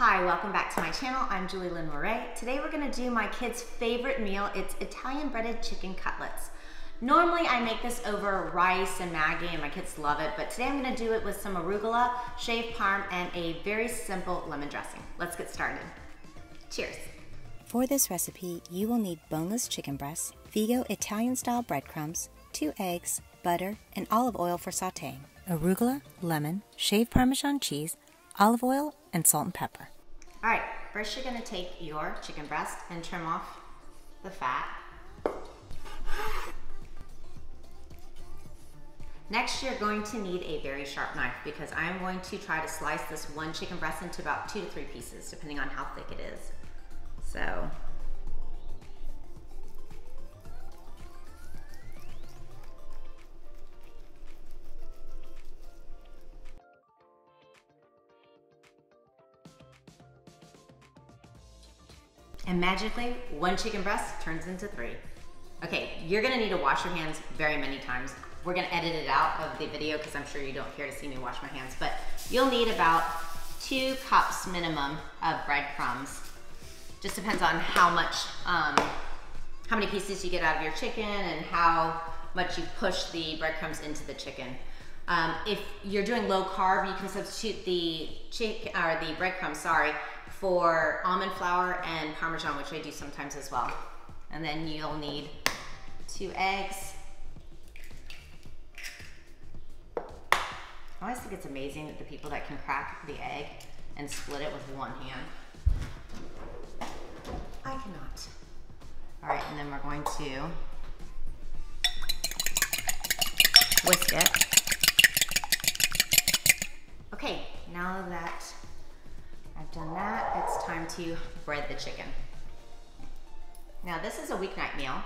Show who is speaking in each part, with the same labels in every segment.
Speaker 1: Hi, welcome back to my channel. I'm Julielinh Mouret. Today we're gonna do my kids' favorite meal. It's Italian breaded chicken cutlets. Normally I make this over rice and Maggi and my kids love it, but today I'm gonna do it with some arugula, shaved parm, and a very simple lemon dressing. Let's get started. Cheers.
Speaker 2: For this recipe, you will need boneless chicken breasts, VIGO Italian-style breadcrumbs, 2 eggs, butter, and olive oil for sautéing, arugula, lemon, shaved Parmesan cheese, olive oil, and salt and pepper.
Speaker 1: All right, first you're gonna take your chicken breast and trim off the fat. Next, you're going to need a very sharp knife because I'm going to try to slice this one chicken breast into about 2 to 3 pieces, depending on how thick it is. So, and magically, one chicken breast turns into 3. Okay, you're gonna need to wash your hands very many times. We're gonna edit it out of the video because I'm sure you don't care to see me wash my hands, but you'll need about 2 cups minimum of breadcrumbs. Just depends on how much, how many pieces you get out of your chicken and how much you push the breadcrumbs into the chicken. If you're doing low carb, you can substitute the breadcrumbs, for almond flour and Parmesan, which I do sometimes as well. And then you'll need 2 eggs. I always think it's amazing that the people that can crack the egg and split it with one hand. I cannot. All right, and then we're going to whisk it. Okay, now that I've done that, it's time to bread the chicken. Now this is a weeknight meal,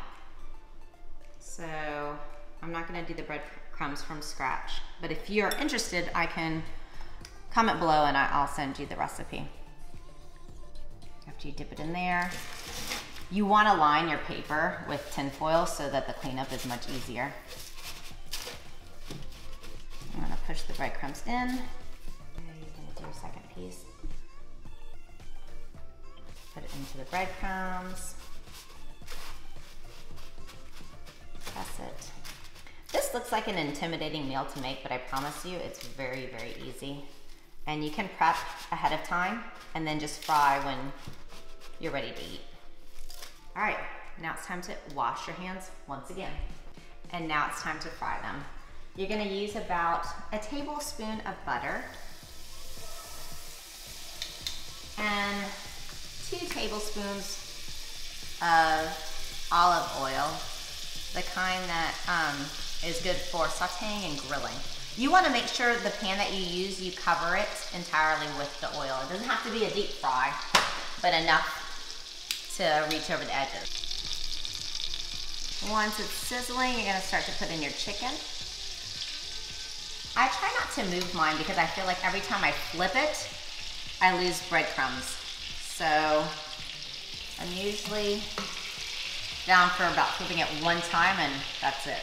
Speaker 1: so I'm not gonna do the breadcrumbs from scratch, but if you're interested, I can comment below and I'll send you the recipe. After you dip it in there, you wanna line your paper with tin foil so that the cleanup is much easier. I'm gonna push the breadcrumbs in. You're gonna do your second piece. Put it into the breadcrumbs. Press it. This looks like an intimidating meal to make, but I promise you it's very, very easy. And you can prep ahead of time and then just fry when you're ready to eat. All right, now it's time to wash your hands once again. And now it's time to fry them. You're gonna use about a tablespoon of butter and 2 tablespoons of olive oil, the kind that is good for sautéing and grilling. You wanna make sure the pan that you use, you cover it entirely with the oil. It doesn't have to be a deep fry, but enough to reach over the edges. Once it's sizzling, you're gonna start to put in your chicken. I try not to move mine because I feel like every time I flip it, I lose breadcrumbs. So I'm usually down for about flipping it 1 time and that's it.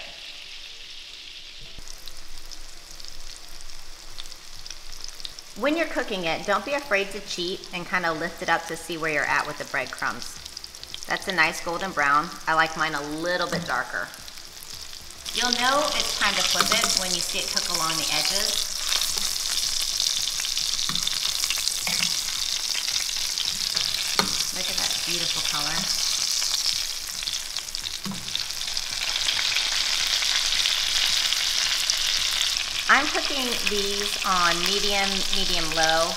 Speaker 1: When you're cooking it, don't be afraid to cheat and kind of lift it up to see where you're at with the breadcrumbs. That's a nice golden brown. I like mine a little bit darker. You'll know it's time to flip it when you see it cook along the edges. Look at that beautiful color. I'm cooking these on medium low.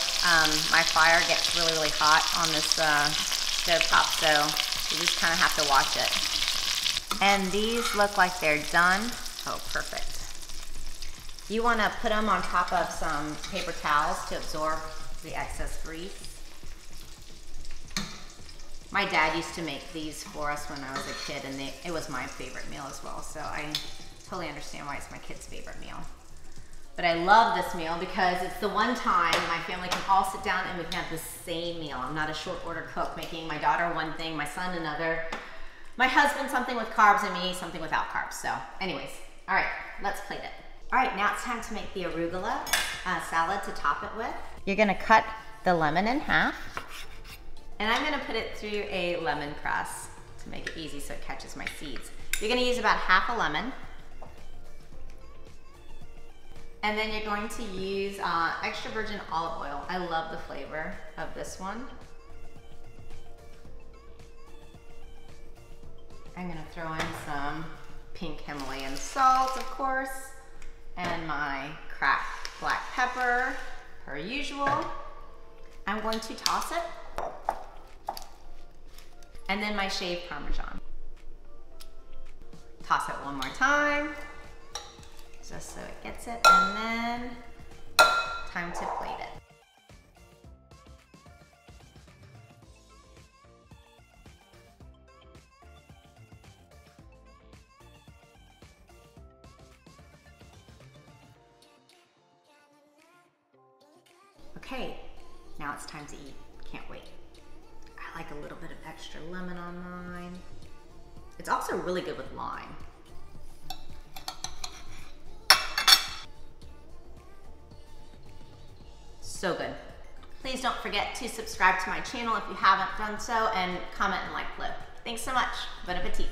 Speaker 1: My fire gets really, really hot on this stove top, so you just kind of have to watch it. And these look like they're done. Oh, perfect. You want to put them on top of some paper towels to absorb the excess grease. My dad used to make these for us when I was a kid, and it was my favorite meal as well, so I totally understand why it's my kid's favorite meal. But I love this meal because it's the one time my family can all sit down and we can have the same meal. I'm not a short order cook, making my daughter one thing, my son another, my husband something with carbs, and me something without carbs. So anyways, all right, let's plate it. All right, now it's time to make the arugula salad to top it with. You're gonna cut the lemon in half, and I'm gonna put it through a lemon press to make it easy so it catches my seeds. You're gonna use about half a lemon. And then you're going to use extra virgin olive oil. I love the flavor of this one. I'm gonna throw in some pink Himalayan salt, of course, and my cracked black pepper, per usual. I'm going to toss it. And then my shaved Parmesan. Toss it one more time, just so it gets it, and then time to plate it. Okay, now it's time to eat. Can't wait. I like a little bit of extra lemon on mine. It's also really good with lime. So good. Please don't forget to subscribe to my channel if you haven't done so, and comment and like below. Thanks so much. Bon appetit.